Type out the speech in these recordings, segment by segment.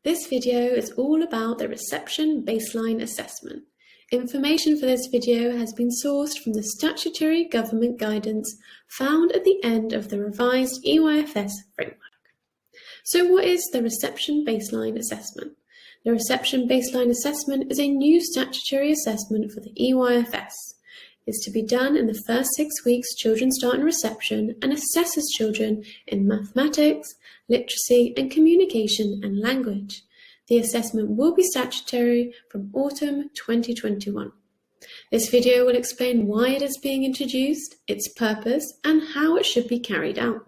This video is all about the Reception Baseline Assessment. Information for this video has been sourced from the statutory government guidance found at the end of the revised EYFS framework. So what is the Reception Baseline Assessment? The Reception Baseline Assessment is a new statutory assessment for the EYFS. It's to be done in the first 6 weeks children start in reception and assesses children in mathematics, literacy and communication and language. The assessment will be statutory from autumn 2021. This video will explain why it is being introduced, its purpose and how it should be carried out.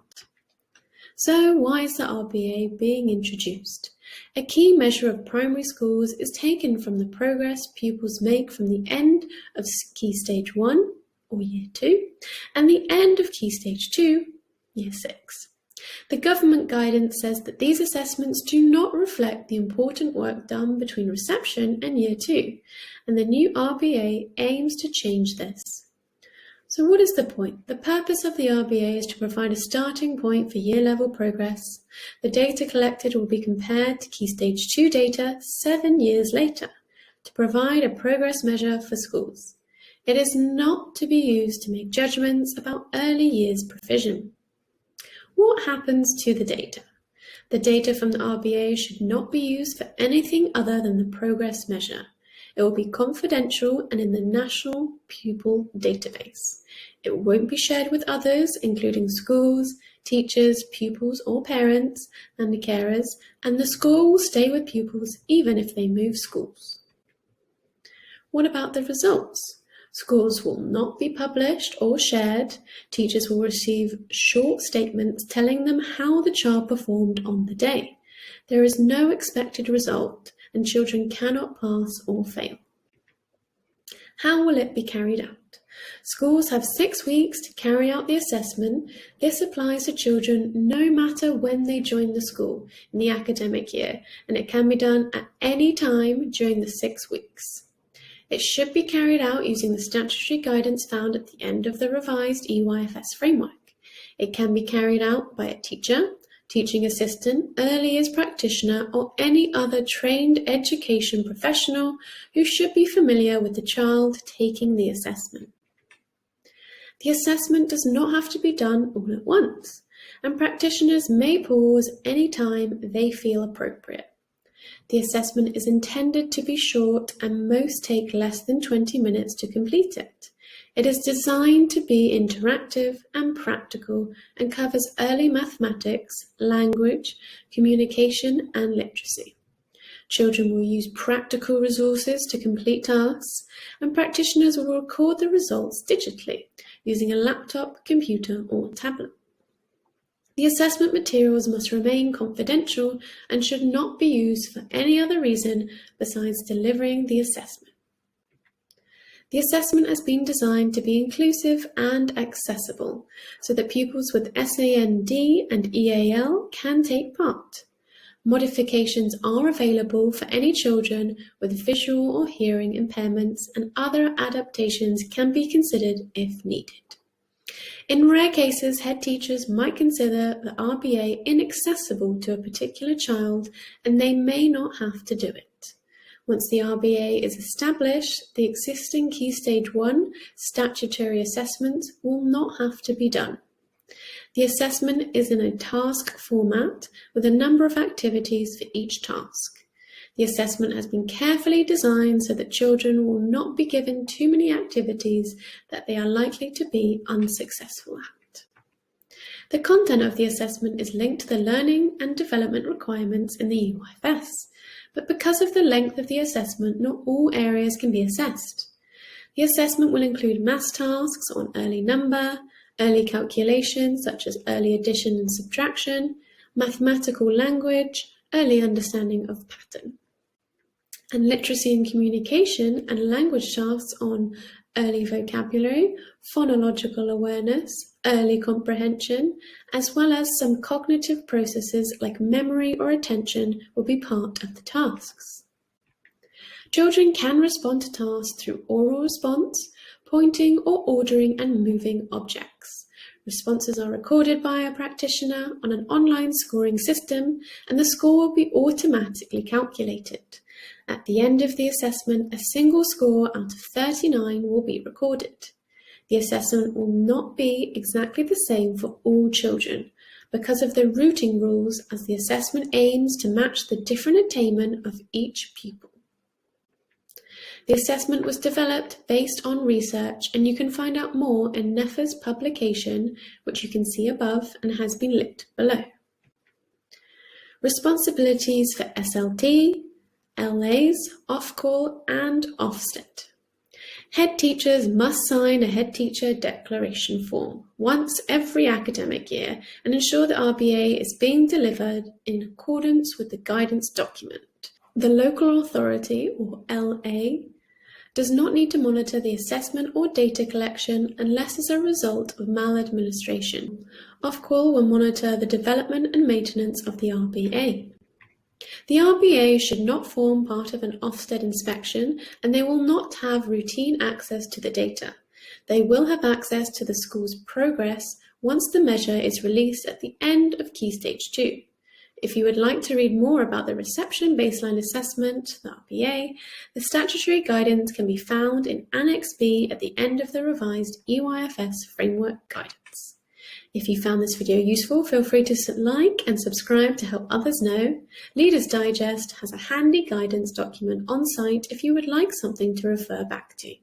So why is the RBA being introduced? A key measure of primary schools is taken from the progress pupils make from the end of Key Stage 1, or Year 2, and the end of Key Stage 2, Year 6. The government guidance says that these assessments do not reflect the important work done between reception and Year 2, and the new RBA aims to change this. So what is the point? The purpose of the RBA is to provide a starting point for year-level progress. The data collected will be compared to Key Stage 2 data 7 years later to provide a progress measure for schools. It is not to be used to make judgments about early years provision. What happens to the data? The data from the RBA should not be used for anything other than the progress measure. It will be confidential and in the National Pupil Database. It won't be shared with others, including schools, teachers, pupils or parents, and the carers, and the score will stay with pupils even if they move schools. What about the results? Scores will not be published or shared. Teachers will receive short statements telling them how the child performed on the day. There is no expected result, and children cannot pass or fail. How will it be carried out? Schools have 6 weeks to carry out the assessment. This applies to children no matter when they join the school in the academic year, and it can be done at any time during the 6 weeks. It should be carried out using the statutory guidance found at the end of the revised EYFS framework. It can be carried out by a teacher, teaching assistant, early years practitioner, or any other trained education professional who should be familiar with the child taking the assessment. The assessment does not have to be done all at once, and practitioners may pause any time they feel appropriate. The assessment is intended to be short and most take less than 20 minutes to complete it. It is designed to be interactive and practical and covers early mathematics, language, communication and literacy. Children will use practical resources to complete tasks, and practitioners will record the results digitally using a laptop, computer or tablet. The assessment materials must remain confidential and should not be used for any other reason besides delivering the assessment. The assessment has been designed to be inclusive and accessible so that pupils with SAND and EAL can take part. Modifications are available for any children with visual or hearing impairments, and other adaptations can be considered if needed. In rare cases, head teachers might consider the RBA inaccessible to a particular child, and they may not have to do it. Once the RBA is established, the existing Key Stage 1 statutory assessments will not have to be done. The assessment is in a task format with a number of activities for each task. The assessment has been carefully designed so that children will not be given too many activities that they are likely to be unsuccessful at. The content of the assessment is linked to the learning and development requirements in the EYFS, but because of the length of the assessment, not all areas can be assessed. The assessment will include maths tasks on early number, early calculations such as early addition and subtraction, mathematical language, early understanding of pattern, and literacy and communication and language tasks on early vocabulary, phonological awareness, early comprehension, as well as some cognitive processes like memory or attention will be part of the tasks. Children can respond to tasks through oral response, pointing or ordering and moving objects. Responses are recorded by a practitioner on an online scoring system, and the score will be automatically calculated. At the end of the assessment, a single score out of 39 will be recorded. The assessment will not be exactly the same for all children because of the routing rules, as the assessment aims to match the different attainment of each pupil. The assessment was developed based on research, and you can find out more in NEFA's publication, which you can see above and has been linked below. Responsibilities for SLT, LAs, Ofcall and Ofsted. Head teachers must sign a head teacher declaration form once every academic year and ensure the RBA is being delivered in accordance with the guidance document. The local authority, or LA, does not need to monitor the assessment or data collection unless as a result of maladministration. Ofcall will monitor the development and maintenance of the RBA. The RBA should not form part of an Ofsted inspection, and they will not have routine access to the data. They will have access to the school's progress once the measure is released at the end of Key Stage 2. If you would like to read more about the Reception Baseline Assessment, the RBA, the statutory guidance can be found in Annex B at the end of the revised EYFS Framework Guidance. If you found this video useful, feel free to like and subscribe to help others know. Leaders Digest has a handy guidance document on site if you would like something to refer back to.